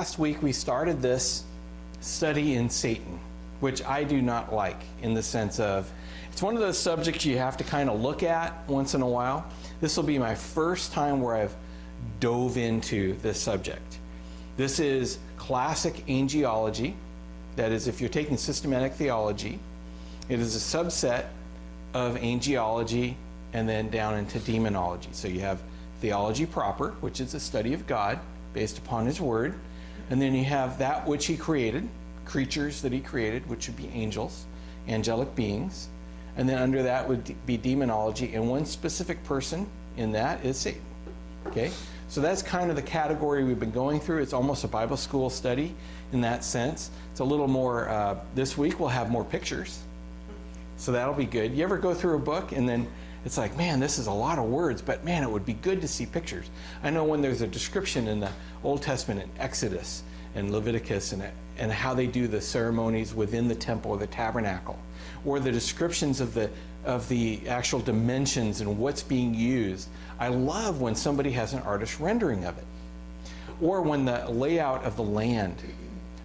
last week we started this study in Satan, which I do not like, in the sense of it's one of those subjects you have to kind of look at once in a while. This will be my first time where I've dove into this subject. This is classic angelology. That is, if you're taking systematic theology, it is a subset of angelology and then down into demonology. So you have theology proper, which is the study of God based upon His Word. And then you have that which He created, creatures that He created, which would be angels, angelic beings. And then under that would be demonology, and one specific person in that is Satan. Okay? So that's kind of the category we've been going through. It's almost a Bible school study in that sense. It's a little more, this week we'll have more pictures. So that'll be good. You ever go through a book and then it's like, man, this is a lot of words, but man, it would be good to see pictures. I know when there's a description in the Old Testament in Exodus and Leviticus and how they do the ceremonies within the temple or the tabernacle, or the descriptions of the actual dimensions and what's being used. I love when somebody has an artist rendering of it. Or when the layout of the land,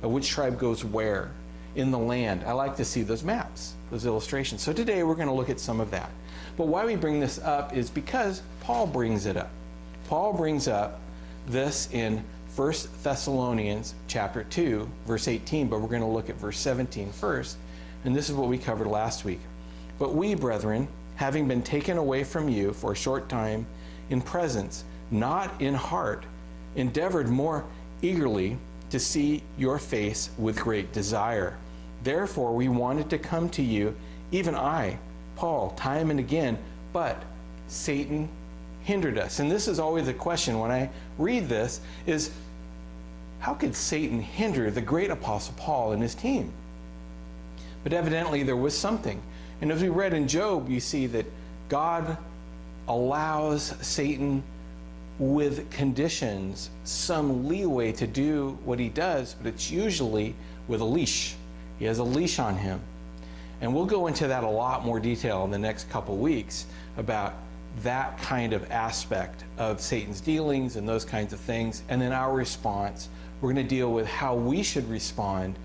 of which tribe goes where in the land. I like to see those maps, those illustrations. So today we're going to look at some of that. But why we bring this up is because Paul brings it up. Paul brings up this in 1 Thessalonians chapter 2, verse 18, but we're going to look at verse 17 first. And this is what we covered last week. But we, brethren, having been taken away from you for a short time in presence, not in heart, endeavored more eagerly to see your face with great desire. Therefore we wanted to come to you, even I, Paul, time and again, but Satan hindered us. And this is always a question when I read this, is how could Satan hinder the great Apostle Paul and his team? But evidently there was something. And as we read in Job, you see that God allows Satan, with conditions, some leeway to do what he does, but it's usually with a leash. He has a leash on him. And we'll go into that a lot more detail in the next couple weeks about that kind of aspect of Satan's dealings and those kinds of things. And then our response, we're going to deal with how we should respond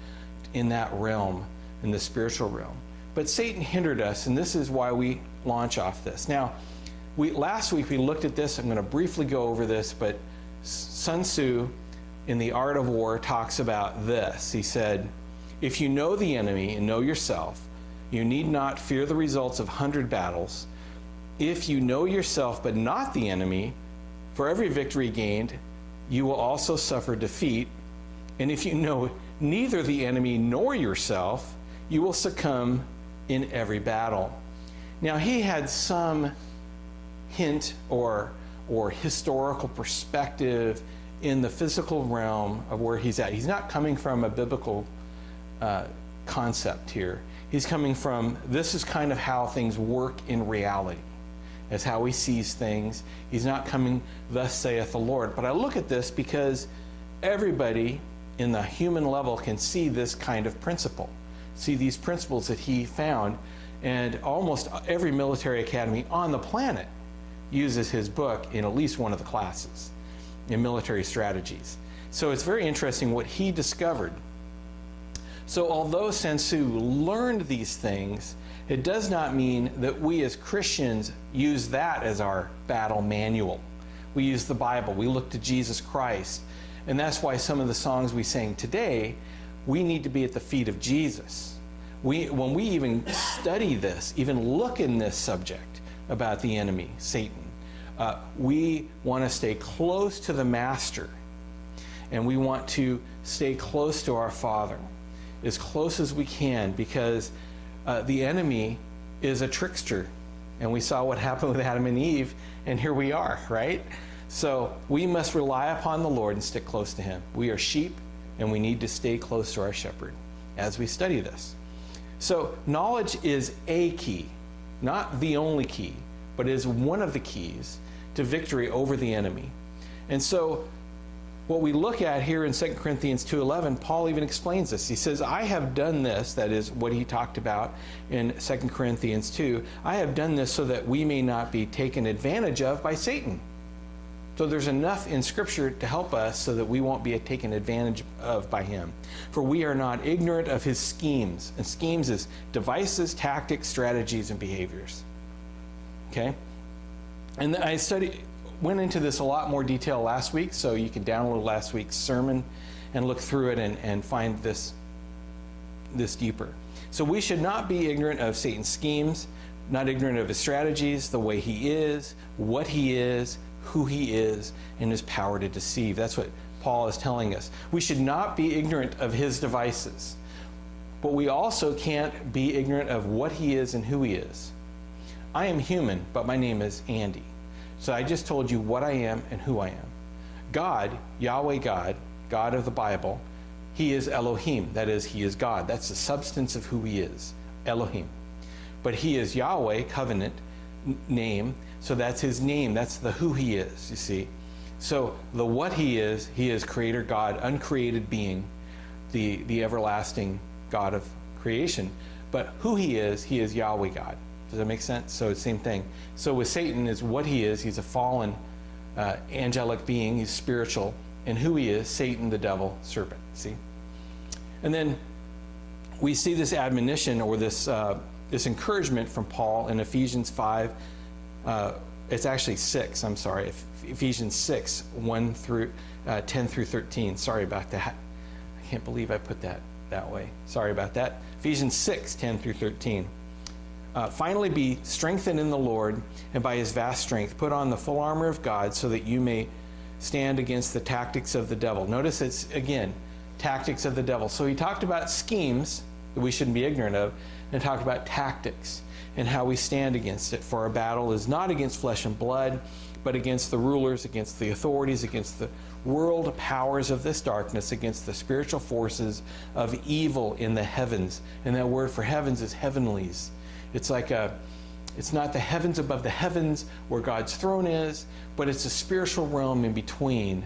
in that realm, in the spiritual realm. But Satan hindered us, and this is why we launch off this. Now, last week we looked at this. I'm going to briefly go over this, but Sun Tzu in The Art of War talks about this. He said, if you know the enemy and know yourself, you need not fear the results of 100 battles. If you know yourself but not the enemy, for every victory gained, you will also suffer defeat. And if you know neither the enemy nor yourself, you will succumb in every battle. Now, he had some hint or historical perspective in the physical realm of where he's at. He's not coming from a biblical concept here. He's coming from, this is kind of how things work in reality, as how he sees things. He's not coming, thus saith the Lord. But I look at this because everybody in the human level can see this kind of principle, see these principles that he found, and almost every military academy on the planet uses his book in at least one of the classes in military strategies. So it's very interesting what he discovered. So although Sun Tzu learned these things, it does not mean that we as Christians use that as our battle manual. We use the Bible. We look to Jesus Christ. And that's why some of the songs we sing today, we need to be at the feet of Jesus. When we even study this, even look in this subject about the enemy, Satan, we want to stay close to the Master, and we want to stay close to our Father, as close as we can, because the enemy is a trickster, and we saw what happened with Adam and Eve, and here we are, right? So we must rely upon the Lord and stick close to Him. We are sheep, and we need to stay close to our shepherd as we study this. So knowledge is a key, not the only key, but is one of the keys to victory over the enemy. And so what we look at here in 2 Corinthians 2:11, Paul even explains this. He says, I have done this, that is what he talked about in 2 Corinthians 2, I have done this so that we may not be taken advantage of by Satan. So there's enough in Scripture to help us so that we won't be taken advantage of by him. For we are not ignorant of his schemes. And schemes is devices, tactics, strategies, and behaviors. Okay? And I went into this a lot more detail last week, so you can download last week's sermon and look through it and find this deeper. So we should not be ignorant of Satan's schemes, not ignorant of his strategies, the way he is, what he is, who he is, and his power to deceive. That's what Paul is telling us. We should not be ignorant of his devices, but we also can't be ignorant of what he is and who he is. I am human, but my name is Andy. So I just told you what I am and who I am. God, Yahweh God, God of the Bible, he is Elohim. That is, he is God. That's the substance of who he is, Elohim. But he is Yahweh, covenant name. So that's his name. That's the who he is, you see. So the what he is creator God, uncreated being, the everlasting God of creation. But who he is Yahweh God. Does that make sense? So it's the same thing. So with Satan is what he is. He's a fallen angelic being. He's spiritual. And who he is, Satan, the devil, serpent. See? And then we see this admonition or this encouragement from Paul in Ephesians 5. It's actually 6, I'm sorry. Ephesians 6, 10 through 13. Sorry about that. I can't believe I put that way. Sorry about that. Ephesians 6, 10 through 13. Finally, be strengthened in the Lord, and by his vast strength, put on the full armor of God so that you may stand against the tactics of the devil. Notice it's, again, tactics of the devil. So he talked about schemes that we shouldn't be ignorant of, and talked about tactics and how we stand against it. For our battle is not against flesh and blood, but against the rulers, against the authorities, against the world powers of this darkness, against the spiritual forces of evil in the heavens. And that word for heavens is heavenlies. It's not the heavens above the heavens where God's throne is, but it's a spiritual realm in between.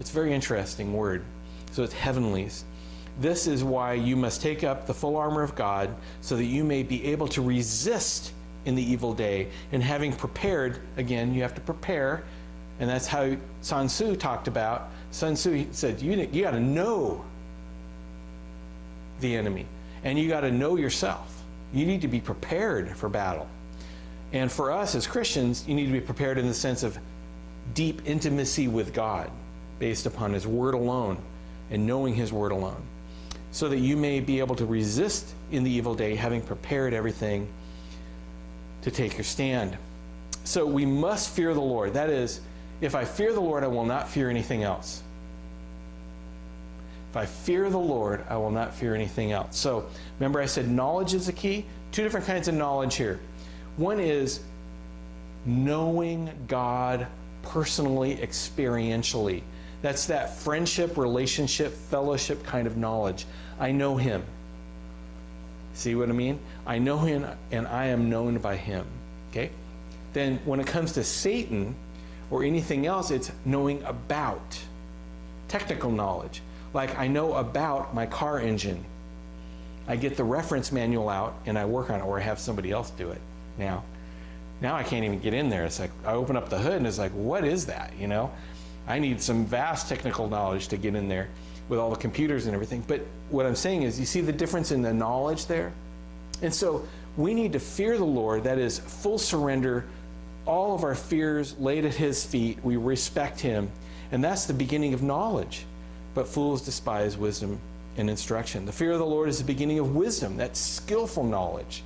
It's a very interesting word. So it's heavenlies. This is why you must take up the full armor of God so that you may be able to resist in the evil day. And having prepared, again, you have to prepare. And that's how Sun Tzu talked about. Sun Tzu said, you got to know the enemy. And you got to know yourself. You need to be prepared for battle. And for us as Christians, you need to be prepared in the sense of deep intimacy with God based upon his word alone and knowing his word alone, so that you may be able to resist in the evil day, having prepared everything to take your stand. So we must fear the Lord. That is, if I fear the Lord, I will not fear anything else. If I fear the Lord, I will not fear anything else. So remember I said knowledge is the key? Two different kinds of knowledge here. One is knowing God personally, experientially. That's that friendship, relationship, fellowship kind of knowledge. I know him. See what I mean? I know him and I am known by him. Okay? Then when it comes to Satan or anything else, it's knowing about. Technical knowledge. Like I know about my car engine. I get the reference manual out and I work on it, or I have somebody else do it. Now I can't even get in there. It's like I open up the hood and it's like, what is that? You know, I need some vast technical knowledge to get in there with all the computers and everything. But what I'm saying is, you see the difference in the knowledge there? And so we need to fear the Lord. That is full surrender, all of our fears laid at his feet. We respect him. And that's the beginning of knowledge. But fools despise wisdom and instruction. The fear of the Lord is the beginning of wisdom. That's skillful knowledge.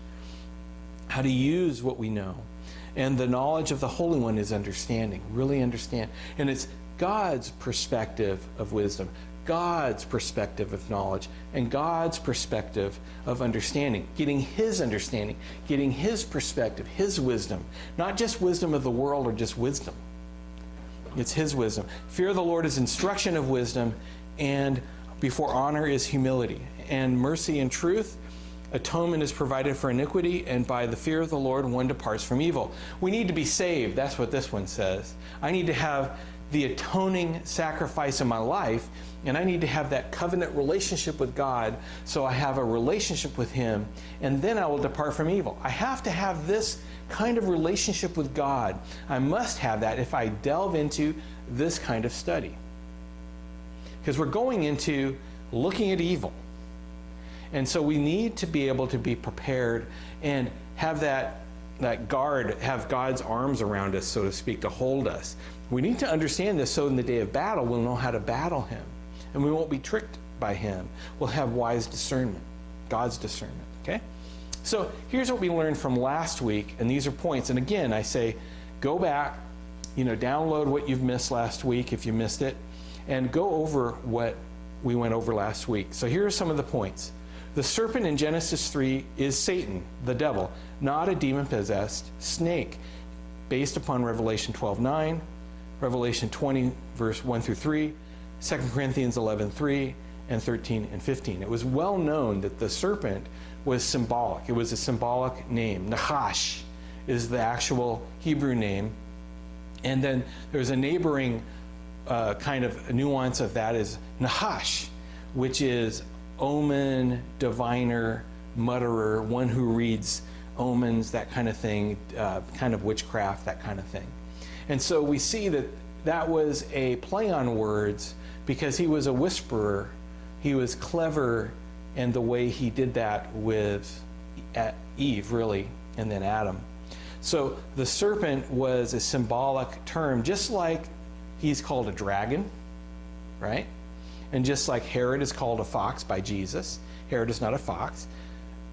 How to use what we know. And the knowledge of the Holy One is understanding. Really understand. And it's God's perspective of wisdom, God's perspective of knowledge, and God's perspective of understanding. Getting his understanding, getting his perspective, his wisdom. Not just wisdom of the world or just wisdom. It's his wisdom. Fear of the Lord is instruction of wisdom, and before honor is humility. And mercy and truth, atonement is provided for iniquity, and by the fear of the Lord one departs from evil. We need to be saved. That's what this one says. I need to have the atoning sacrifice in my life, and I need to have that covenant relationship with God, so I have a relationship with Him, and then I will depart from evil. I have to have this kind of relationship with God. I must have that if I delve into this kind of study. Because we're going into looking at evil. And so we need to be able to be prepared and have that guard, have God's arms around us, so to speak, to hold us. We need to understand this so in the day of battle, we'll know how to battle Him. And we won't be tricked by Him. We'll have wise discernment, God's discernment, okay? So here's what we learned from last week, and these are points. And again, I say, go back, download what you've missed last week if you missed it, and go over what we went over last week. So here are some of the points. The serpent in Genesis 3 is Satan, the devil, not a demon-possessed snake, based upon Revelation 12:9, Revelation 20, verse 1 through 3, 2 Corinthians 11:3, and 13 and 15. It was well known that the serpent was symbolic. It was a symbolic name. Nachash is the actual Hebrew name. And then there's a neighboring kind of nuance of that is Nahash, which is omen, diviner, mutterer, one who reads omens, that kind of thing, kind of witchcraft, that kind of thing. And so we see that that was a play on words because he was a whisperer. He was clever in the way he did that with Eve, really, and then Adam. So the serpent was a symbolic term, just like he's called a dragon, right? And just like Herod is called a fox by Jesus. Herod is not a fox.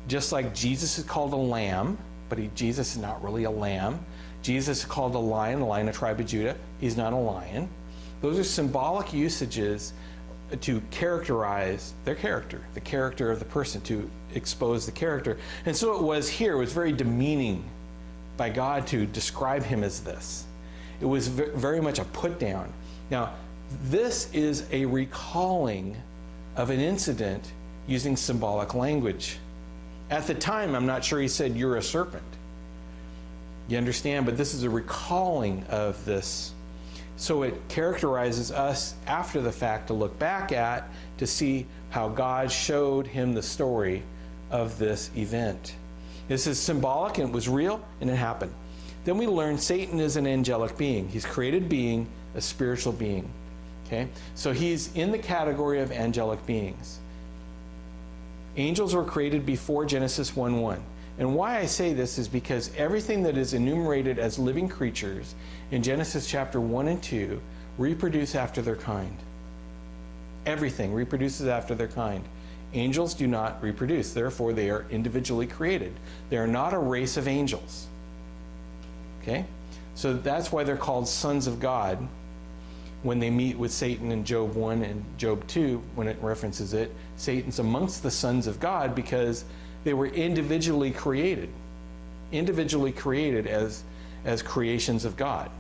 Just like Jesus is called a lamb, but Jesus is not really a lamb. Jesus is called a lion, the Lion of tribe of Judah. He's not a lion. Those are symbolic usages to characterize their character, the character of the person, to expose the character. And so it was here. It was very demeaning by God to describe him as this. It was very much a put down. Now, this is a recalling of an incident using symbolic language. At the time, I'm not sure he said, "You're a serpent." You understand? But this is a recalling of this. So it characterizes us after the fact to look back at to see how God showed him the story of this event. This is symbolic, and it was real, and it happened. Then we learn Satan is an angelic being. He's a created being, a spiritual being. Okay? So he's in the category of angelic beings. Angels were created before Genesis 1:1. And why I say this is because everything that is enumerated as living creatures in Genesis chapter 1 and 2 reproduce after their kind. Everything reproduces after their kind. Angels do not reproduce, therefore they are individually created. They are not a race of angels. Okay? So that's why they're called sons of God when they meet with Satan in Job 1 and Job 2, when it references it. Satan's amongst the sons of God because they were individually created as creations of God.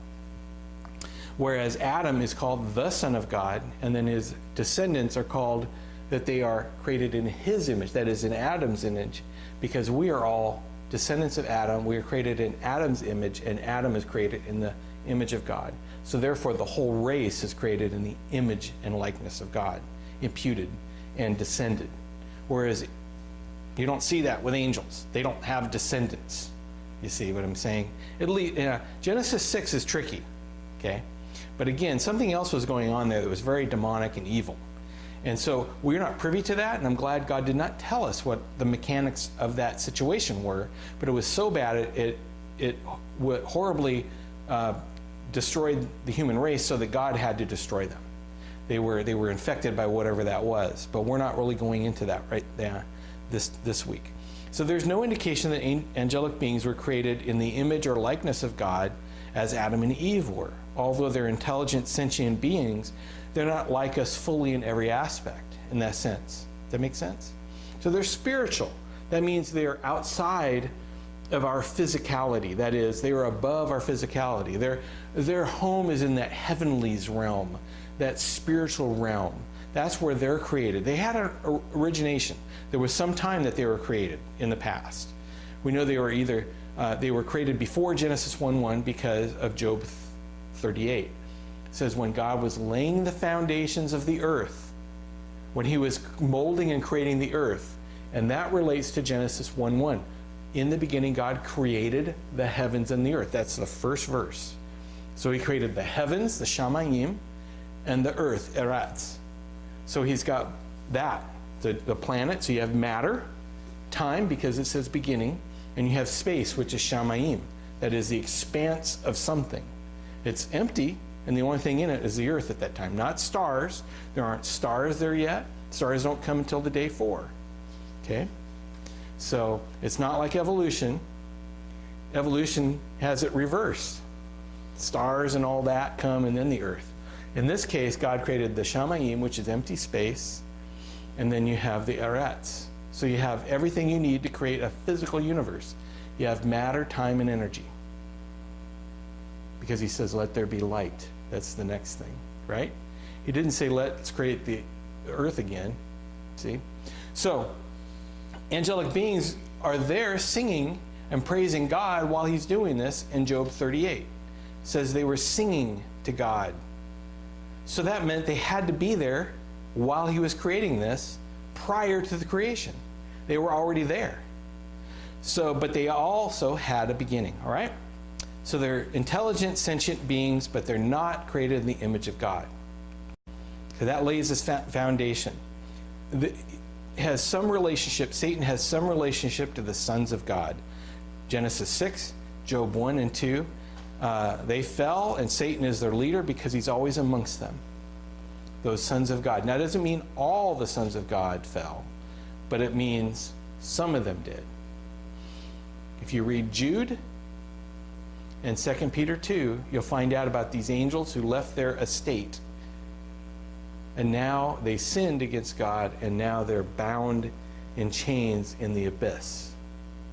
Whereas Adam is called the Son of God, and then his descendants are called that they are created in his image, that is in Adam's image, because we are all descendants of Adam. We are created in Adam's image, and Adam is created in the image of God. So therefore the whole race is created in the image and likeness of God, imputed and descended. Whereas you don't see that with angels. They don't have descendants. You see what I'm saying? At least, Genesis 6 is tricky, okay? But again, something else was going on there that was very demonic and evil. And so we're not privy to that, and I'm glad God did not tell us what the mechanics of that situation were, but it was so bad it horribly destroyed the human race so that God had to destroy them. They were infected by whatever that was, but we're not really going into that right there this week. So there's no indication that angelic beings were created in the image or likeness of God as Adam and Eve were. Although they're intelligent, sentient beings, they're not like us fully in every aspect in that sense. Does that make sense? So they're spiritual. That means they're outside of our physicality. That is, they are above our physicality. Their home is in that heavenlies realm, that spiritual realm. That's where they're created. They had an origination. There was some time that they were created in the past. We know they were created before Genesis 1:1 because of Job 38. says when God was laying the foundations of the earth, when he was molding and creating the earth, and that relates to Genesis 1:1. In the beginning, God created the heavens and the earth. That's the first verse. So he created the heavens, the shamayim, and the earth, eretz. So he's got that, the planet. So you have matter, time, because it says beginning, and you have space, which is shamayim. That is the expanse of something. It's empty, and the only thing in it is the earth at that time, not stars. There aren't stars there yet. Stars don't come until the day 4. Okay? So it's not like evolution. Evolution has it reversed. Stars and all that come, and then the earth. In this case, God created the shamayim, which is empty space, and then you have the eretz. So you have everything you need to create a physical universe. You have matter, time, and energy. Because he says, let there be light. That's the next thing, right? He didn't say, let's create the earth again. See? So, angelic beings are there singing and praising God while he's doing this in Job 38. It says they were singing to God. So that meant they had to be there while he was creating this prior to the creation. They were already there. So, but they also had a beginning, all right? So they're intelligent, sentient beings, but they're not created in the image of God. So that lays this foundation. Has some relationship, Satan has some relationship to the sons of God. Genesis 6, Job 1 and 2. They fell, and Satan is their leader because he's always amongst them. Those sons of God. Now, it doesn't mean all the sons of God fell, but it means some of them did. If you read Jude and 2 Peter 2, you'll find out about these angels who left their estate. And now they sinned against God, and now they're bound in chains in the abyss.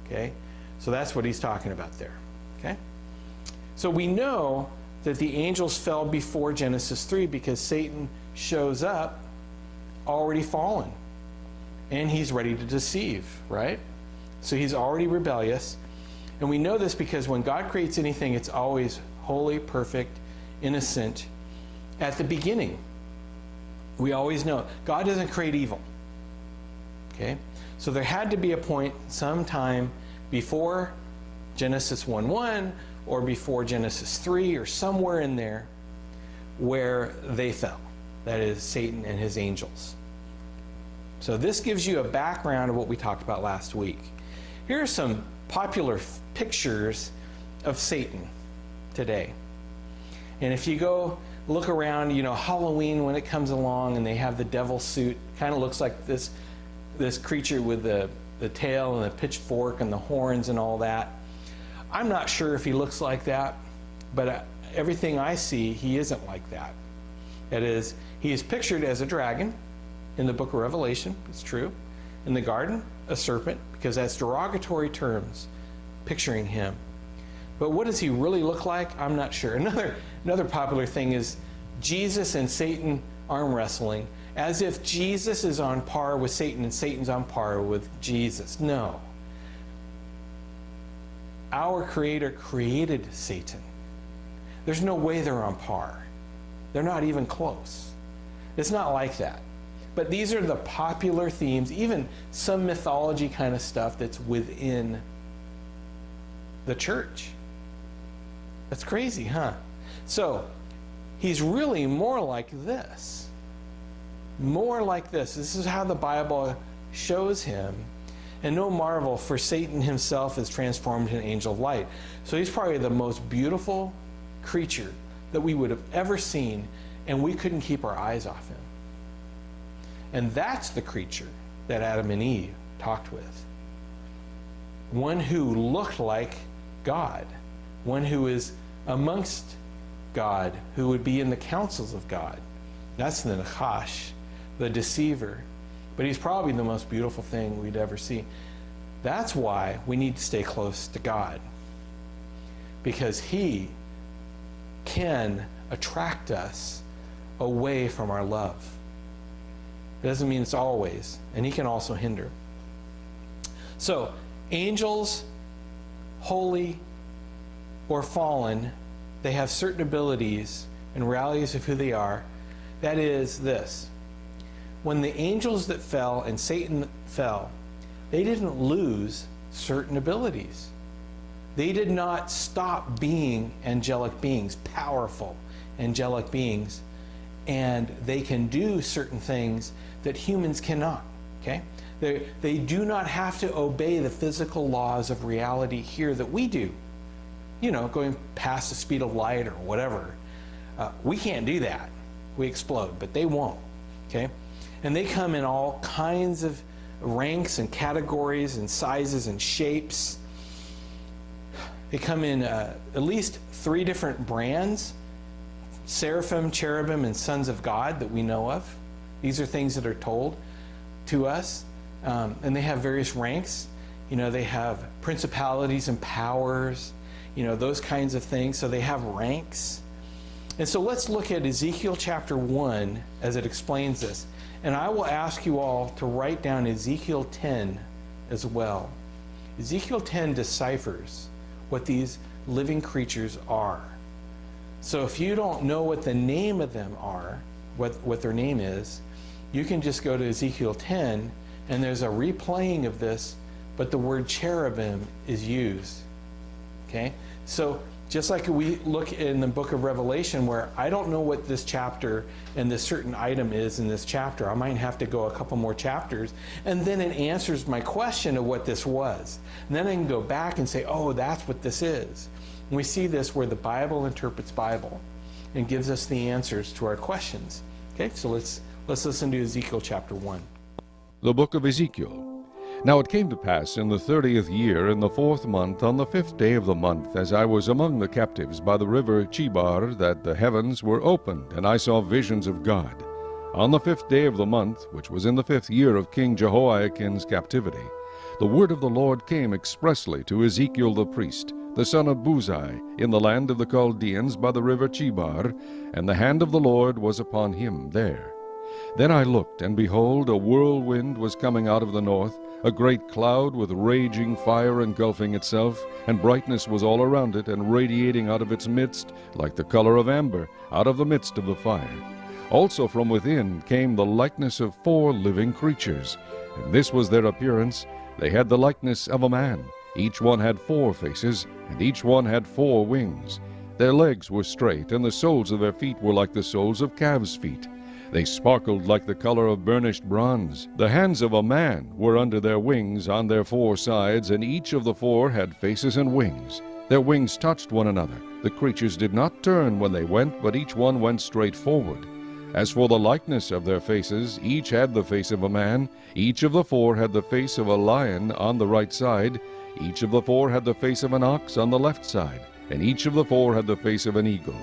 Okay? So that's what he's talking about there. Okay? So we know that the angels fell before Genesis 3 because Satan shows up already fallen. And he's ready to deceive, right? So he's already rebellious. And we know this because when God creates anything, it's always holy, perfect, innocent at the beginning. We always know God doesn't create evil. Okay? So there had to be a point sometime before Genesis 1:1 or before Genesis 3 or somewhere in there where they fell. That is Satan and his angels. So this gives you a background of what we talked about last week. Here are some popular pictures of Satan today. And if you go look around, you know, Halloween when it comes along and they have the devil suit, kind of looks like this creature with the tail and the pitchfork and the horns and all that. I'm not sure if he looks like that, but everything I see, he isn't like that. That is, he is pictured as a dragon in the book of Revelation. It's true. In the garden, a serpent, because that's derogatory terms picturing him. But what does he really look like? I'm not sure. Another popular thing is Jesus and Satan arm wrestling, as if Jesus is on par with Satan and Satan's on par with Jesus. No. Our Creator created Satan. There's no way they're on par. They're not even close. It's not like that. But these are the popular themes, even some mythology kind of stuff that's within the church. That's crazy, huh? So, he's really more like this. More like this. This is how the Bible shows him. And no marvel, for Satan himself is transformed into an angel of light. So he's probably the most beautiful creature that we would have ever seen, and we couldn't keep our eyes off him. And that's the creature that Adam and Eve talked with. One who looked like God. One who is amongst God, who would be in the counsels of God. That's the Nachash, the deceiver. But he's probably the most beautiful thing we'd ever see. That's why we need to stay close to God. Because he can attract us away from our love. It doesn't mean it's always. And he can also hinder. So, angels, holy or fallen, they have certain abilities and realities of who they are. That is this. When the angels that fell and Satan fell, they didn't lose certain abilities. They did not stop being angelic beings, powerful angelic beings, and they can do certain things that humans cannot, okay? They do not have to obey the physical laws of reality here that we do. You know, going past the speed of light or whatever. We can't do that. We explode, but they won't, okay? And they come in all kinds of ranks and categories and sizes and shapes. They come in at least 3 different brands: seraphim, cherubim, and sons of God that we know of. These are things that are told to us. And they have various ranks. You know, they have principalities and powers, you know, those kinds of things. So they have ranks. And so let's look at Ezekiel chapter 1 as it explains this. And I will ask you all to write down Ezekiel 10 as well. Ezekiel 10 deciphers what these living creatures are. So if you don't know what the name of them are, what their name is, you can just go to Ezekiel 10, and there's a replaying of this, but the word cherubim is used. Okay? So just like we look in the book of Revelation, where I don't know what this chapter and this certain item is in this chapter, I might have to go a couple more chapters, and then it answers my question of what this was. And then I can go back and say, oh, that's what this is. And we see this where the Bible interprets Bible and gives us the answers to our questions. Okay, so let's listen to Ezekiel chapter 1. The book of Ezekiel. Now it came to pass in the 30th year, in the 4th month, on the 5th day of the month, as I was among the captives by the river Chebar, that the heavens were opened, and I saw visions of God. On the 5th day of the month, which was in the 5th year of King Jehoiakim's captivity, the word of the Lord came expressly to Ezekiel the priest, the son of Buzi, in the land of the Chaldeans by the river Chebar, and the hand of the Lord was upon him there. Then I looked, and behold, a whirlwind was coming out of the north, a great cloud with raging fire engulfing itself, and brightness was all around it, and radiating out of its midst, like the color of amber, out of the midst of the fire. Also from within came the likeness of 4 living creatures, and this was their appearance. They had the likeness of a man. Each one had 4 faces, and each one had 4 wings. Their legs were straight, and the soles of their feet were like the soles of calves' feet. They sparkled like the color of burnished bronze. The hands of a man were under their wings on their 4 sides, and each of the 4 had faces and wings. Their wings touched one another. The creatures did not turn when they went, but each one went straight forward. As for the likeness of their faces, each had the face of a man. Each of the 4 had the face of a lion on the right side. Each of the 4 had the face of an ox on the left side, and each of the 4 had the face of an eagle.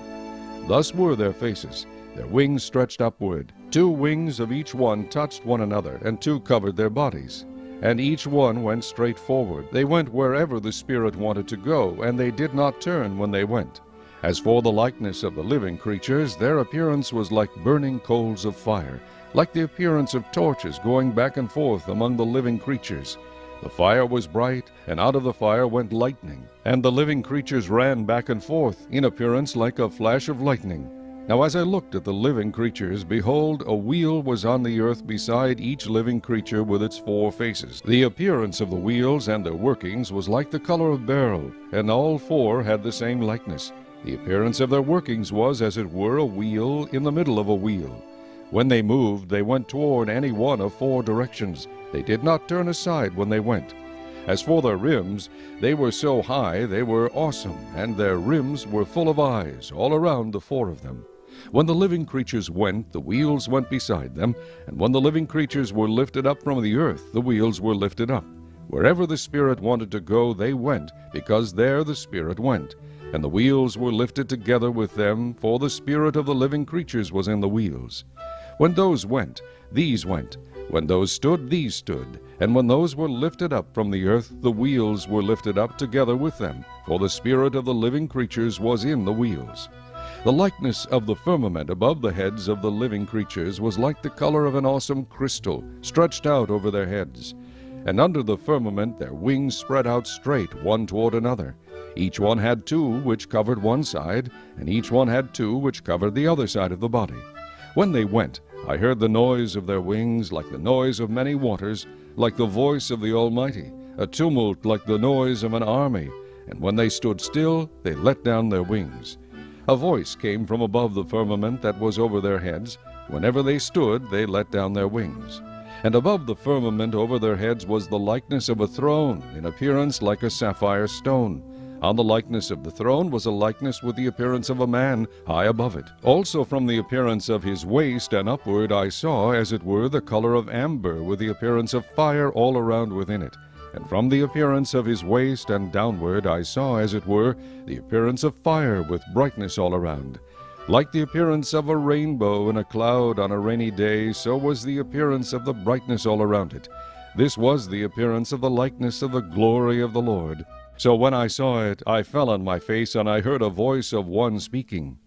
Thus were their faces. Their wings stretched upward. 2 wings of each one touched one another, and 2 covered their bodies. And each one went straight forward. They went wherever the Spirit wanted to go, and they did not turn when they went. As for the likeness of the living creatures, their appearance was like burning coals of fire, like the appearance of torches going back and forth among the living creatures. The fire was bright, and out of the fire went lightning. And the living creatures ran back and forth, in appearance like a flash of lightning. Now as I looked at the living creatures, behold, a wheel was on the earth beside each living creature with its 4 faces. The appearance of the wheels and their workings was like the color of beryl, and all 4 had the same likeness. The appearance of their workings was, as it were, a wheel in the middle of a wheel. When they moved, they went toward any one of 4 directions. They did not turn aside when they went. As for their rims, they were so high they were awesome, and their rims were full of eyes all around the 4 of them. When the living creatures went, the wheels went beside them, and when the living creatures were lifted up from the earth, the wheels were lifted up. Wherever the Spirit wanted to go, they went, because there the Spirit went. And the wheels were lifted together with them, for the spirit of the living creatures was in the wheels. When those went, these went. When those stood, these stood. And when those were lifted up from the earth, the wheels were lifted up together with them, for the spirit of the living creatures was in the wheels. The likeness of the firmament above the heads of the living creatures was like the color of an awesome crystal, stretched out over their heads. And under the firmament their wings spread out straight one toward another. Each one had two which covered one side, and each one had two which covered the other side of the body. When they went, I heard the noise of their wings like the noise of many waters, like the voice of the Almighty, a tumult like the noise of an army. And when they stood still, they let down their wings. A voice came from above the firmament that was over their heads. Whenever they stood, they let down their wings. And above the firmament over their heads was the likeness of a throne, in appearance like a sapphire stone. On the likeness of the throne was a likeness with the appearance of a man high above it. Also from the appearance of his waist and upward I saw, as it were, the color of amber, with the appearance of fire all around within it. And from the appearance of his waist and downward I saw, as it were, the appearance of fire with brightness all around. Like the appearance of a rainbow in a cloud on a rainy day, so was the appearance of the brightness all around it. This was the appearance of the likeness of the glory of the Lord. So when I saw it, I fell on my face, and I heard a voice of one speaking.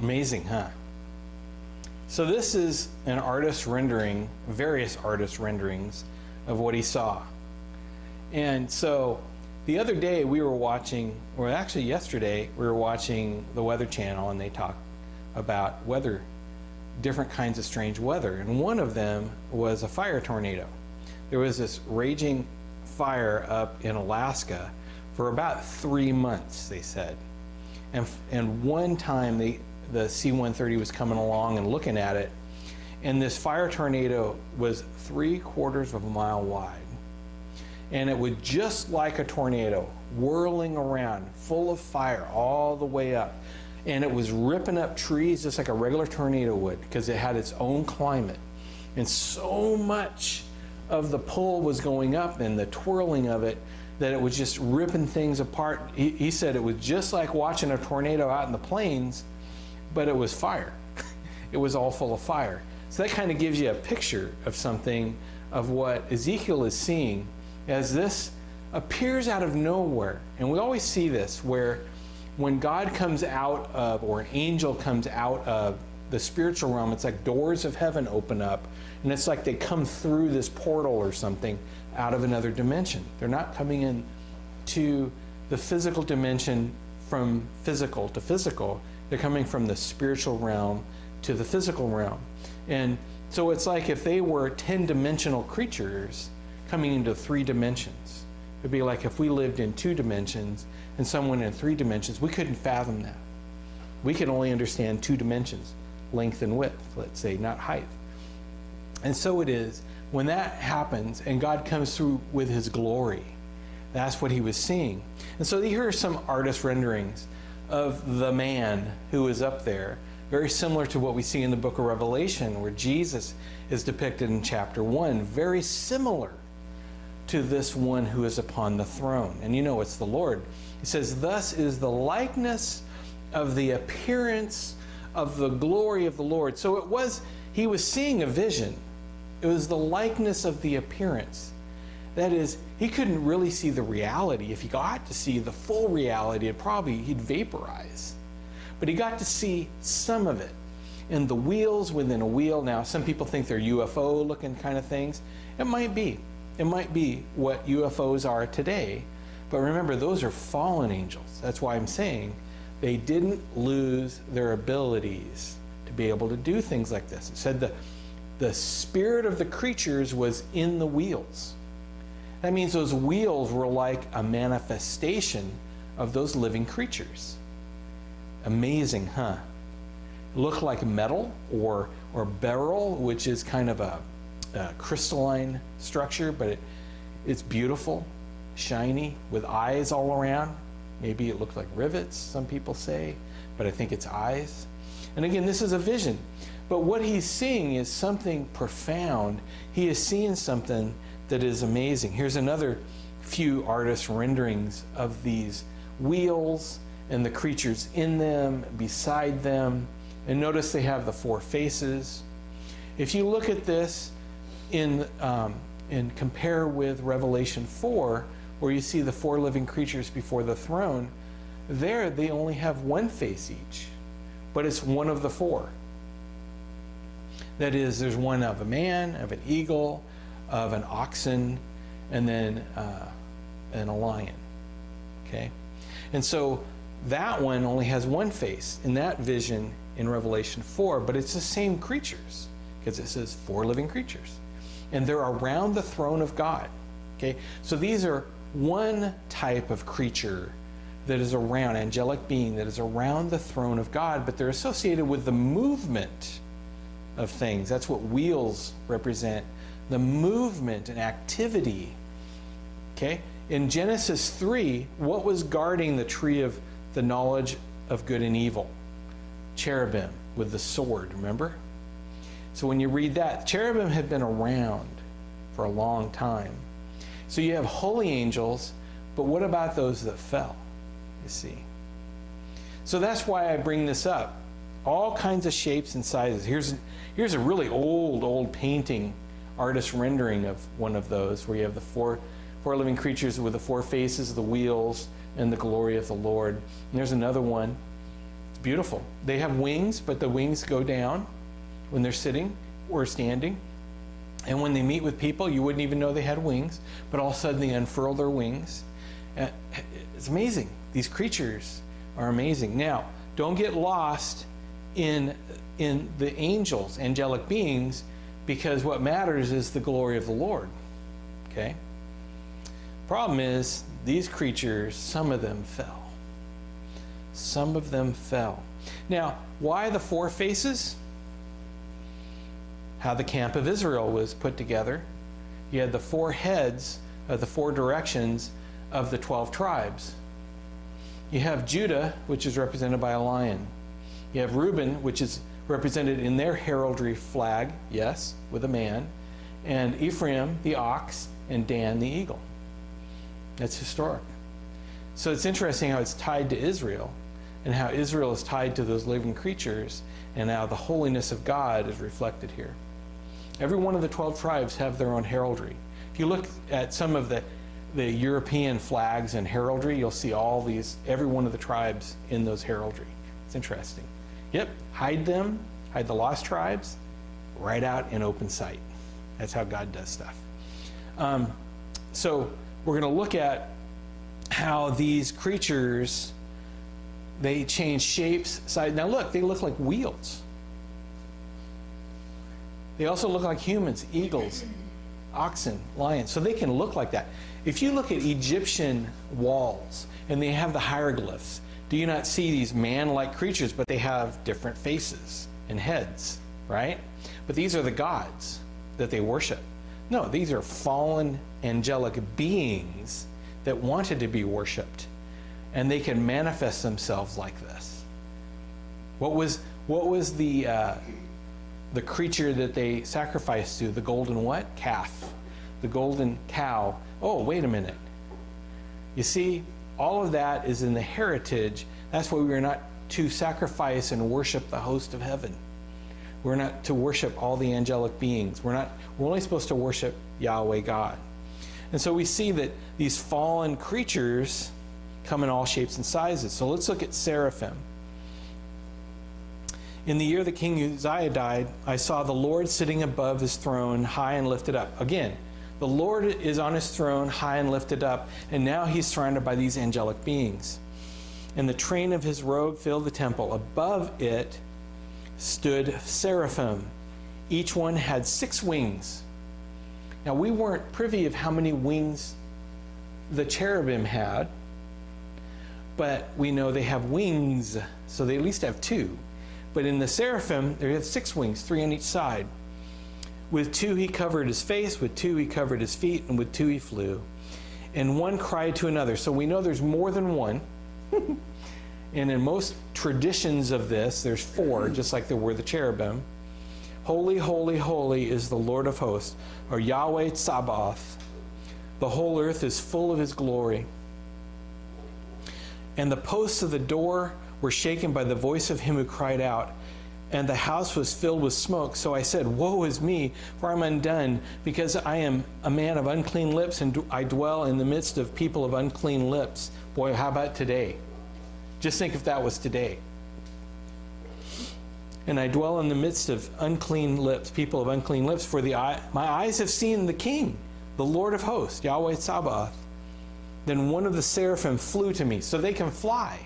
Amazing, huh? So this is an artist rendering, various artist renderings of what he saw. And so the other day we were watching, or actually yesterday, we were watching the Weather Channel, and they talked about weather, different kinds of strange weather. And one of them was a fire tornado. There was this raging fire up in Alaska for about 3 months, they said. And one time the C-130 was coming along and looking at it, and this fire tornado was 3/4 of a mile wide. And it was just like a tornado, whirling around, full of fire all the way up. And it was ripping up trees just like a regular tornado would, because it had its own climate. And so much of the pull was going up and the twirling of it that it was just ripping things apart. He said it was just like watching a tornado out in the plains, but it was fire. It was all full of fire. So that kind of gives you a picture of something of what Ezekiel is seeing as this appears out of nowhere. And we always see this where when God comes out of, or an angel comes out of the spiritual realm, it's like doors of heaven open up, and it's like they come through this portal or something out of another dimension. They're not coming in to the physical dimension from physical to physical. They're coming from the spiritual realm to the physical realm. And so it's like if they were 10-dimensional creatures coming into 3 dimensions. It'd be like if we lived in 2 dimensions and someone in 3 dimensions, we couldn't fathom that. We can only understand 2 dimensions, length and width, let's say, not height. And so it is when that happens and God comes through with his glory. That's what he was seeing. And so here are some artist renderings of the man who is up there, very similar to what we see in the book of Revelation, where Jesus is depicted in chapter 1, very similar to this one who is upon the throne. And you know it's the Lord. He says, "Thus is the likeness of the appearance of the glory of the Lord." So he was seeing a vision. It was the likeness of the appearance. That is, he couldn't really see the reality. If he got to see the full reality, he'd vaporize. But he got to see some of it. And the wheels within a wheel, now some people think they're UFO looking kind of things. It might be. It might be what UFOs are today. But remember, those are fallen angels. That's why I'm saying they didn't lose their abilities to be able to do things like this. It said the spirit of the creatures was in the wheels. That means those wheels were like a manifestation of those living creatures. Amazing, huh? Looked like metal or beryl, which is kind of a crystalline structure, but it's beautiful, shiny, with eyes all around. Maybe it looked like rivets, some people say, but I think it's eyes. And again, this is a vision. But what he's seeing is something profound. He is seeing something that is amazing. Here's another few artist renderings of these wheels and the creatures in them, beside them. And notice they have the 4 faces. If you look at this and compare with Revelation 4, where you see the 4 living creatures before the throne, there they only have 1 face each, but it's one of the 4. That is, there's one of a man, of an eagle, of an oxen, and then and a lion. Okay? And so that one only has one face in that vision in Revelation 4, but it's the same creatures because it says 4 living creatures. And they're around the throne of God. Okay? So these are one type of creature that is around, angelic being that is around the throne of God, but they're associated with the movement of things. That's what wheels represent, the movement and activity. Okay? In Genesis 3, what was guarding the tree of the knowledge of good and evil? Cherubim with the sword, remember? So when you read that, cherubim have been around for a long time. So you have holy angels, but what about those that fell? You see. So that's why I bring this up. All kinds of shapes and sizes. Here's a really old painting, artist rendering of one of those, where you have the four living creatures with the 4 faces, the wheels, and the glory of the Lord. And there's another one. It's beautiful. They have wings, but the wings go down when they're sitting or standing. And when they meet with people, you wouldn't even know they had wings, but all of a sudden they unfurl their wings. It's amazing. These creatures are amazing. Now, don't get lost in the angels, angelic beings, because what matters is the glory of the Lord. Okay? Problem is, these creatures, some of them fell. Some of them fell. Now, why the 4 faces? How the camp of Israel was put together. You had the 4 heads of the 4 directions of the 12 tribes. You have Judah, which is represented by a lion. You have Reuben, which is represented in their heraldry flag, yes, with a man, and Ephraim, the ox, and Dan, the eagle. That's historic. So it's interesting how it's tied to Israel, and how Israel is tied to those living creatures, and how the holiness of God is reflected here. Every one of the 12 tribes have their own heraldry. If you look at some of the European flags and heraldry, you'll see all these, every one of the tribes in those heraldry. It's interesting. Yep, hide them, hide the lost tribes, right out in open sight. That's how God does stuff. So we're going to look at how these creatures, they change shapes, size. Now look, they look like wheels. They also look like humans, eagles, oxen, lions. So they can look like that. If you look at Egyptian walls and they have the hieroglyphs, do you not see these man-like creatures, but they have different faces and heads, right? But these are the gods that they worship. No, these are fallen angelic beings that wanted to be worshipped, and they can manifest themselves like this. What was the creature that they sacrificed to? The golden what? Calf. The golden cow. Oh, wait a minute. You see, all of that is in the heritage. That's why we are not to sacrifice and worship the host of heaven. We're not to worship all the angelic beings. We're only supposed to worship Yahweh God. And so we see that these fallen creatures come in all shapes and sizes. So let's look at seraphim. In the year that King Uzziah died, I saw the Lord sitting above his throne, high and lifted up. Again, the Lord is on his throne, high and lifted up, and now he's surrounded by these angelic beings. And the train of his robe filled the temple. Above it stood seraphim. Each one had 6 wings. Now, we weren't privy of how many wings the cherubim had, but we know they have wings, so they at least have 2. But in the seraphim, they have 6 wings, 3 on each side. With 2 he covered his face, with 2 he covered his feet, and with 2 he flew. And one cried to another. So we know there's more than one. And in most traditions of this, there's 4, just like there were the cherubim. Holy, holy, holy is the Lord of hosts, or Yahweh Tsabaoth. The whole earth is full of his glory. And the posts of the door were shaken by the voice of him who cried out, and the house was filled with smoke. So I said, woe is me, for I'm undone, because I am a man of unclean lips, and I dwell in the midst of people of unclean lips. Boy, how about today? Just think if that was today. And I dwell in the midst of unclean lips, people of unclean lips, for my eyes have seen the King, the Lord of hosts, Yahweh Tsabaoth. Then one of the seraphim flew to me. So they can fly,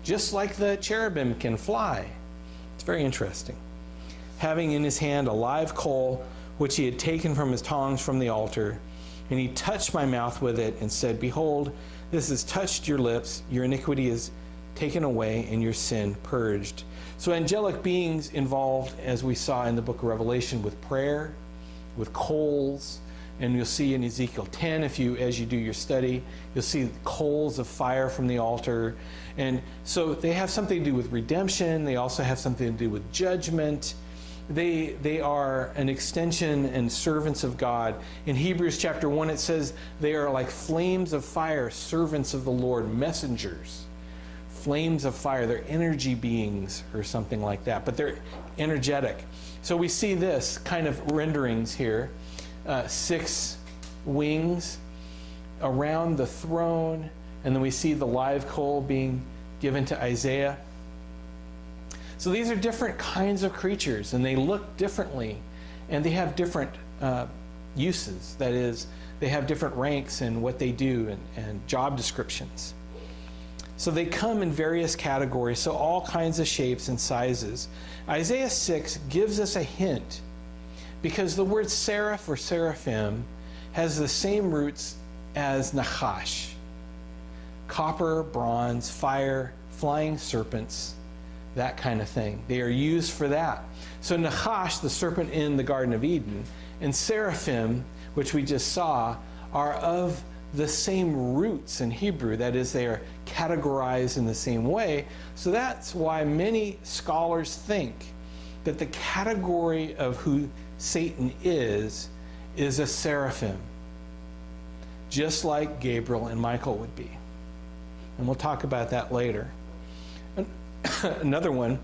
just like the cherubim can fly. It's very interesting. Having in his hand a live coal, which he had taken from his tongs from the altar, and he touched my mouth with it and said, Behold, this has touched your lips. Your iniquity is taken away and your sin purged. So angelic beings involved, as we saw in the book of Revelation, with prayer, with coals, and you'll see in Ezekiel 10, as you do your study, you'll see coals of fire from the altar. And so they have something to do with redemption. They also have something to do with judgment. They are an extension and servants of God. In Hebrews chapter 1, it says they are like flames of fire, servants of the Lord, messengers. Flames of fire, they're energy beings or something like that, but they're energetic. So we see this kind of renderings here. 6 wings around the throne, and then we see the live coal being given to Isaiah. So these are different kinds of creatures, and they look differently, and they have different uses. That is, they have different ranks in what they do and job descriptions. So they come in various categories, so all kinds of shapes and sizes. Isaiah 6 gives us a hint, because the word seraph or seraphim has the same roots as nachash. Copper, bronze, fire, flying serpents, that kind of thing. They are used for that. So Nachash, the serpent in the Garden of Eden, and seraphim, which we just saw, are of the same roots in Hebrew. That is, they are categorized in the same way. So that's why many scholars think that the category of who Satan is a seraphim, just like Gabriel and Michael would be. And we'll talk about that later. Another one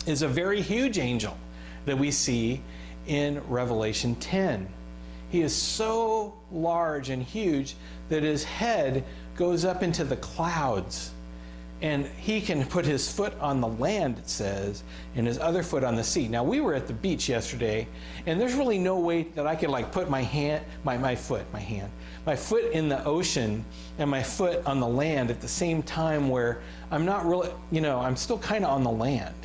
is a very huge angel that we see in Revelation 10. He is so large and huge that his head goes up into the clouds, and he can put his foot on the land, it says, and his other foot on the sea. Now, we were at the beach yesterday, and there's really no way that I could put my foot in the ocean and my foot on the land at the same time, where I'm not really, I'm still kind of on the land.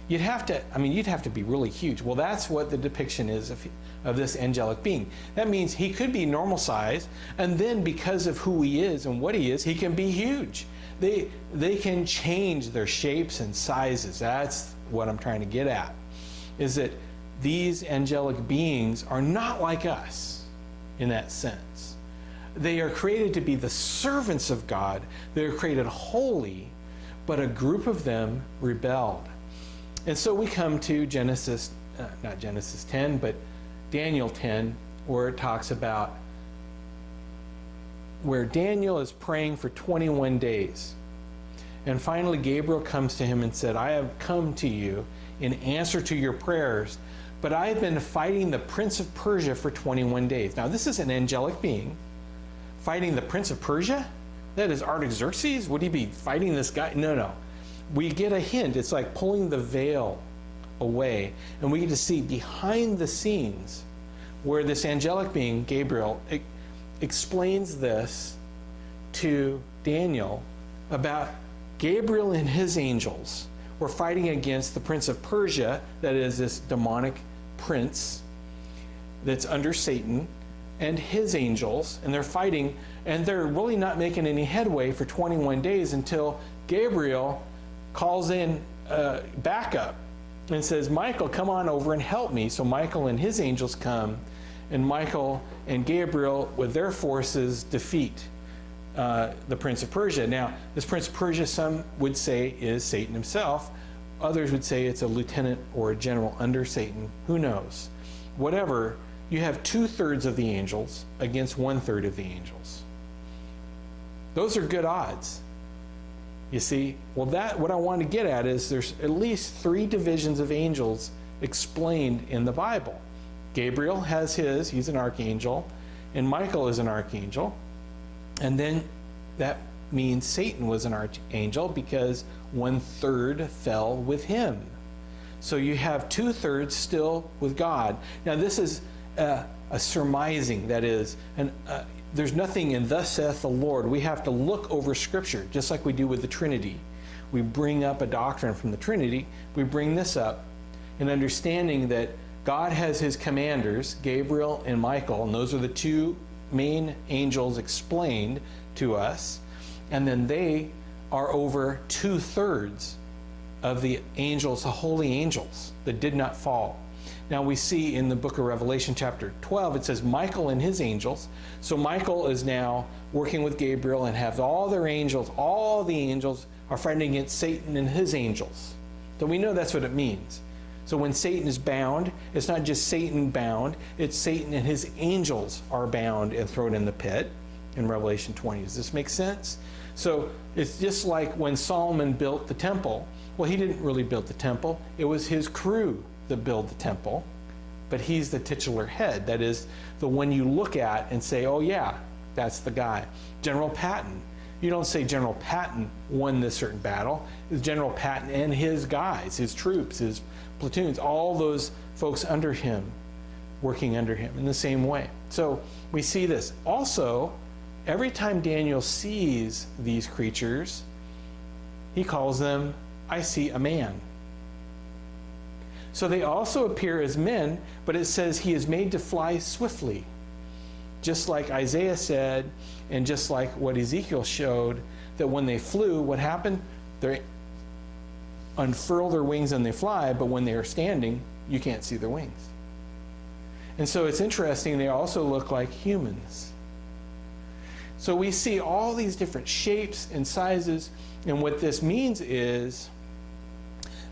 You'd have to be really huge. Well, that's what the depiction is of this angelic being. That means he could be normal size, and then because of who he is and what he is, he can be huge. They can change their shapes and sizes. That's what I'm trying to get at, is that these angelic beings are not like us in that sense. They are created to be the servants of God. They are created holy, but a group of them rebelled. And so we come to not Genesis 10, but Daniel 10, where it talks about where Daniel is praying for 21 days. And finally, Gabriel comes to him and said, I have come to you in answer to your prayers, but I have been fighting the prince of Persia for 21 days. Now, this is an angelic being fighting the prince of Persia? That is Artaxerxes? Would he be fighting this guy? No. We get a hint. It's like pulling the veil away, and we get to see behind the scenes where this angelic being, Gabriel, explains this to Daniel about Gabriel and his angels were fighting against the prince of Persia, that is this demonic prince that's under Satan, and his angels, and they're fighting, and they're really not making any headway for 21 days until Gabriel calls in backup and says, Michael, come on over and help me. So Michael and his angels come, and Michael and Gabriel with their forces defeat the prince of Persia. Now, this prince of Persia, some would say, is Satan himself. Others would say it's a lieutenant or a general under Satan. Who knows? Whatever, you have 2/3 of the angels against 1/3 of the angels. Those are good odds. You see, well, what I want to get at is there's at least 3 divisions of angels explained in the Bible. Gabriel has he's an archangel, and Michael is an archangel. And then that means Satan was an archangel because 1/3 fell with him. So you have 2/3 still with God. Now, this is a surmising, that is, there's nothing in thus saith the Lord. We have to look over Scripture, just like we do with the Trinity. We bring up a doctrine from the Trinity, we bring this up, in understanding that God has his commanders, Gabriel and Michael, and those are the two main angels explained to us, and then they are over 2/3 of the angels, the holy angels that did not fall. Now we see in the book of Revelation chapter 12, it says Michael and his angels. So Michael is now working with Gabriel and have all their angels, all the angels are fighting against Satan and his angels. So we know that's what it means. So when Satan is bound, it's not just Satan bound, it's Satan and his angels are bound and thrown in the pit in Revelation 20. Does this make sense? So it's just like when Solomon built the temple. Well, he didn't really build the temple. It was his crew that built the temple, but he's the titular head. That is the one you look at and say, oh yeah, that's the guy. General Patton. You don't say General Patton won this certain battle. It's General Patton and his guys, his troops, his platoons, all those folks under him, working under him in the same way. So we see this. Also, every time Daniel sees these creatures, he calls them, I see a man. So they also appear as men, but it says he is made to fly swiftly. Just like Isaiah said, and just like what Ezekiel showed, that when they flew, what happened? They unfurl their wings and they fly, but when they are standing, you can't see their wings. And so it's interesting, they also look like humans. So we see all these different shapes and sizes, and what this means is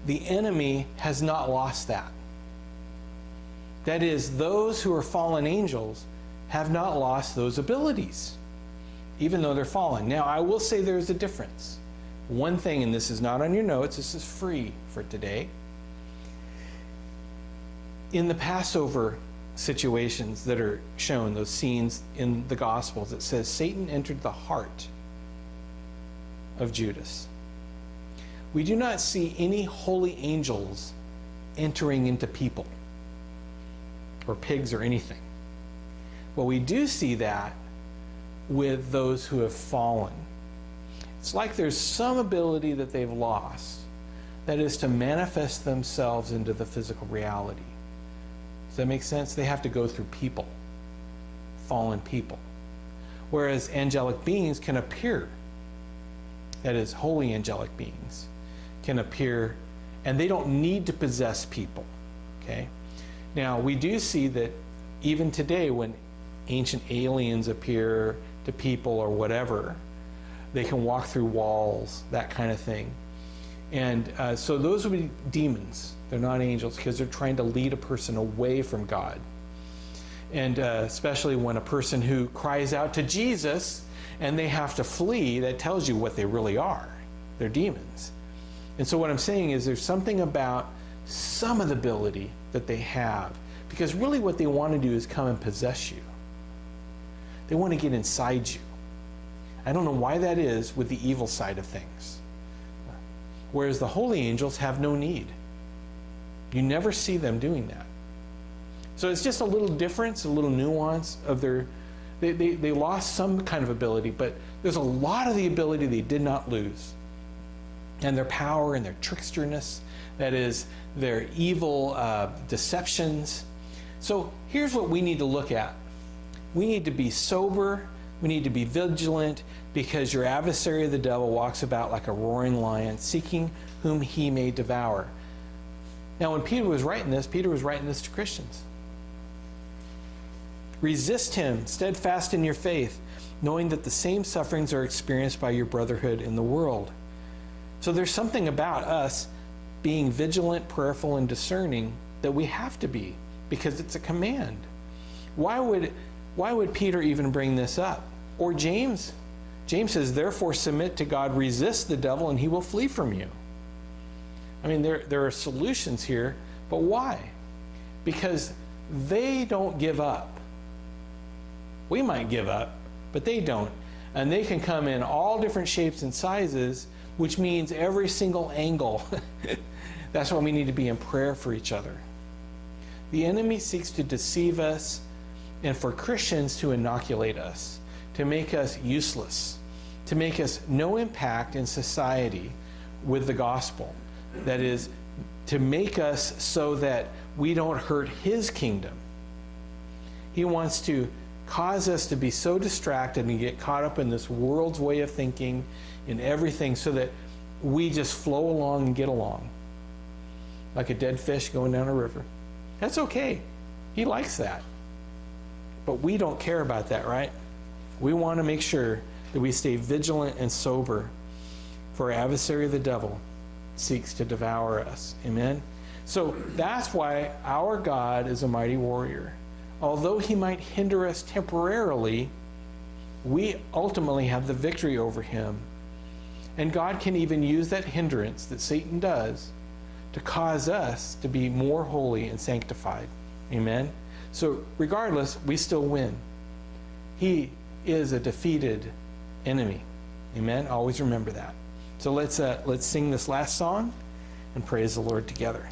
the enemy has not lost that. That is, those who are fallen angels have not lost those abilities, even though they're fallen. Now, I will say there's a difference. One thing, and this is not on your notes, this is free for today. In the Passover situations that are shown, those scenes in the Gospels, it says Satan entered the heart of Judas. We do not see any holy angels entering into people or pigs or anything. Well, we do see that with those who have fallen. It's like there's some ability that they've lost, that is to manifest themselves into the physical reality. Does that make sense? They have to go through people, fallen people. Whereas angelic beings can appear, that is, holy angelic beings can appear, and they don't need to possess people. Okay? Now, we do see that even today when ancient aliens appear to people or whatever, they can walk through walls, that kind of thing. And so those would be demons. They're not angels because they're trying to lead a person away from God. And especially when a person who cries out to Jesus and they have to flee, that tells you what they really are. They're demons. And so what I'm saying is there's something about some of the ability that they have, because really what they want to do is come and possess you. They want to get inside you. I don't know why that is with the evil side of things. Whereas the holy angels have no need. You never see them doing that. So it's just a little difference, a little nuance of their, they lost some kind of ability, but there's a lot of the ability they did not lose. And their power and their tricksterness, that is, their evil deceptions. So here's what we need to look at. We need to be sober. We need to be vigilant, because your adversary, the devil, walks about like a roaring lion, seeking whom he may devour. Now, when Peter was writing this to Christians. Resist him, steadfast in your faith, knowing that the same sufferings are experienced by your brotherhood in the world. So there's something about us being vigilant, prayerful, and discerning that we have to be, because it's a command. Why would Peter even bring this up? Or James? James says, therefore submit to God, resist the devil, and he will flee from you. I mean, there are solutions here, but why? Because they don't give up. We might give up, but they don't. And they can come in all different shapes and sizes, which means every single angle. That's why we need to be in prayer for each other. The enemy seeks to deceive us and for Christians to inoculate us, to make us useless, to make us no impact in society with the gospel. That is, to make us so that we don't hurt his kingdom. He wants to cause us to be so distracted and get caught up in this world's way of thinking, in everything, so that we just flow along and get along like a dead fish going down a river. That's okay. He likes that. But we don't care about that, right? We want to make sure that we stay vigilant and sober, for our adversary the devil seeks to devour us. Amen? So that's why our God is a mighty warrior. Although he might hinder us temporarily, we ultimately have the victory over him. And God can even use that hindrance that Satan does to cause us to be more holy and sanctified. Amen? So regardless, we still win. He is a defeated enemy. Amen? Always remember that. So let's sing this last song and praise the Lord together.